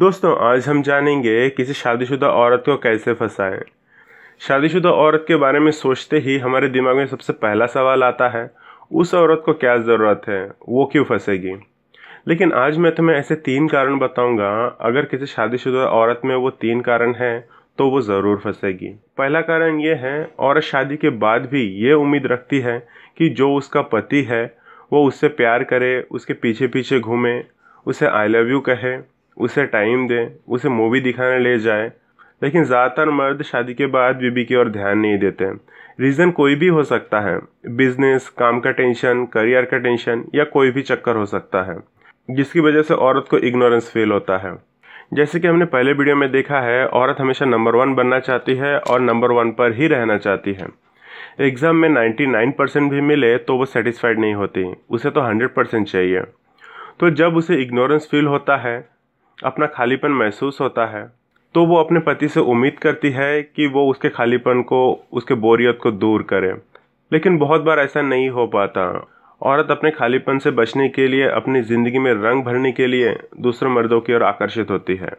दोस्तों, आज हम जानेंगे किसी शादीशुदा औरत को कैसे फंसाएं। शादीशुदा औरत के बारे में सोचते ही हमारे दिमाग में सबसे पहला सवाल आता है, उस औरत को क्या ज़रूरत है, वो क्यों फंसेगी। लेकिन आज मैं तुम्हें ऐसे 3 कारण बताऊंगा, अगर किसी शादीशुदा औरत में वो 3 कारण हैं तो वो ज़रूर फंसेगी। पहला कारण ये है, औरत शादी के बाद भी ये उम्मीद रखती है कि जो उसका पति है वो उससे प्यार करे, उसके पीछे पीछे घूमे, उसे आई लव यू कहे, उसे टाइम दे, उसे मूवी दिखाने ले जाए। लेकिन ज़्यादातर मर्द शादी के बाद बीबी की ओर ध्यान नहीं देते। रीज़न कोई भी हो सकता है, बिजनेस, काम का टेंशन, करियर का टेंशन या कोई भी चक्कर हो सकता है, जिसकी वजह से औरत को इग्नोरेंस फील होता है। जैसे कि हमने पहले वीडियो में देखा है, औरत हमेशा नंबर 1 बनना चाहती है और नंबर 1 पर ही रहना चाहती है। एग्ज़ाम में 99% भी मिले तो वो सेटिस्फाइड नहीं होती, उसे तो 100% चाहिए। तो जब उसे इग्नोरेंस फील होता है, अपना खालीपन महसूस होता है, तो वो अपने पति से उम्मीद करती है कि वो उसके खालीपन को, उसके बोरियत को दूर करे। लेकिन बहुत बार ऐसा नहीं हो पाता। औरत अपने खालीपन से बचने के लिए, अपनी ज़िंदगी में रंग भरने के लिए दूसरे मर्दों की ओर आकर्षित होती है।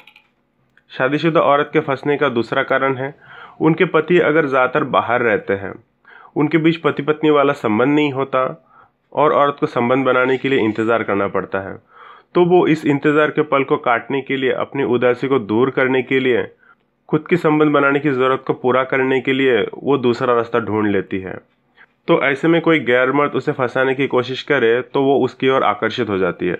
शादीशुदा औरत के फंसने का दूसरा कारण है, उनके पति अगर ज़्यादातर बाहर रहते हैं, उनके बीच पति पत्नी वाला संबंध नहीं होता और औरत को संबंध बनाने के लिए इंतज़ार करना पड़ता है। तो वो इस इंतज़ार के पल को काटने के लिए, अपनी उदासी को दूर करने के लिए, खुद की संबंध बनाने की ज़रूरत को पूरा करने के लिए वो दूसरा रास्ता ढूंढ लेती है। तो ऐसे में कोई गैर मर्द उसे फंसाने की कोशिश करे तो वो उसकी ओर आकर्षित हो जाती है।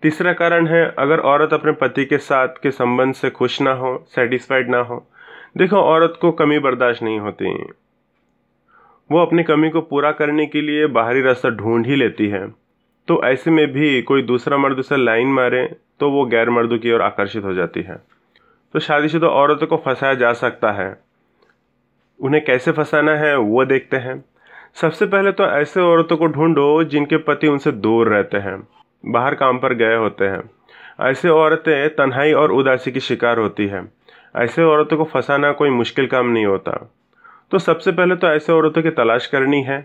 तीसरा कारण है, अगर औरत अपने पति के साथ के संबंध से खुश ना हो, सेटिस्फाइड ना हो। देखो, औरत को कमी बर्दाश्त नहीं होती, वो अपनी कमी को पूरा करने के लिए बाहरी रास्ता ढूंढ ही लेती है। तो ऐसे में भी कोई दूसरा मर्द उसे लाइन मारे तो वो गैर मर्दों की ओर आकर्षित हो जाती है। तो शादीशुदा औरतों को फंसाया जा सकता है। उन्हें कैसे फंसाना है वो देखते हैं। सबसे पहले तो ऐसे औरतों को ढूंढो जिनके पति उनसे दूर रहते हैं, बाहर काम पर गए होते हैं। ऐसे औरतें तन्हाई और उदासी की शिकार होती हैं। ऐसे औरतों को फंसाना कोई मुश्किल काम नहीं होता। तो सबसे पहले तो ऐसे औरतों की तलाश करनी है,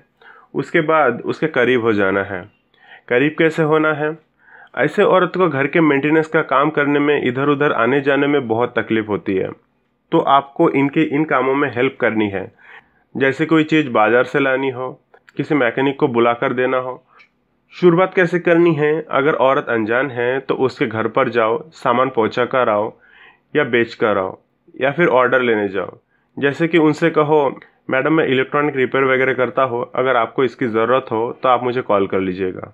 उसके बाद उसके करीब हो जाना है। करीब कैसे होना है? ऐसे औरत को घर के मेंटेनेंस का काम करने में, इधर उधर आने जाने में बहुत तकलीफ होती है। तो आपको इनके इन कामों में हेल्प करनी है। जैसे कोई चीज़ बाजार से लानी हो, किसी मैकेनिक को बुलाकर देना हो। शुरुआत कैसे करनी है? अगर औरत अनजान है तो उसके घर पर जाओ, सामान पहुंचा कर आओ या बेच कर आओ, या फिर ऑर्डर लेने जाओ। जैसे कि उनसे कहो, मैडम मैं इलेक्ट्रॉनिक रिपेयर वगैरह करता हूँ, अगर आपको इसकी ज़रूरत हो तो आप मुझे कॉल कर लीजिएगा।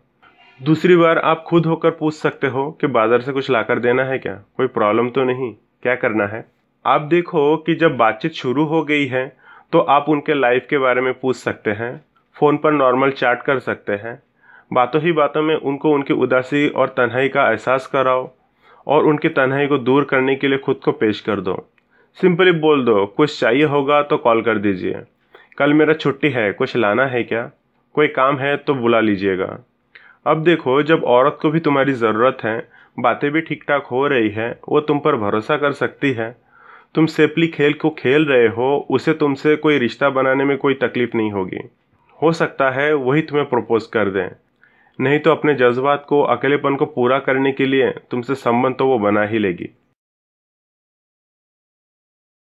दूसरी बार आप खुद होकर पूछ सकते हो कि बाजार से कुछ लाकर देना है क्या, कोई प्रॉब्लम तो नहीं, क्या करना है। आप देखो कि जब बातचीत शुरू हो गई है तो आप उनके लाइफ के बारे में पूछ सकते हैं, फ़ोन पर नॉर्मल चैट कर सकते हैं। बातों ही बातों में उनको उनकी उदासी और तन्हाई का एहसास कराओ और उनकी तन्हाई को दूर करने के लिए खुद को पेश कर दो। सिंपली बोल दो, कुछ चाहिए होगा तो कॉल कर दीजिए, कल मेरा छुट्टी है, कुछ लाना है क्या, कोई काम है तो बुला लीजिएगा। अब देखो, जब औरत को भी तुम्हारी ज़रूरत है, बातें भी ठीक ठाक हो रही है, वो तुम पर भरोसा कर सकती है, तुम सेफली खेल को खेल रहे हो, उसे तुमसे कोई रिश्ता बनाने में कोई तकलीफ नहीं होगी। हो सकता है वही तुम्हें प्रपोज कर दें, नहीं तो अपने जज्बात को, अकेलेपन को पूरा करने के लिए तुमसे संबंध तो वो बना ही लेगी।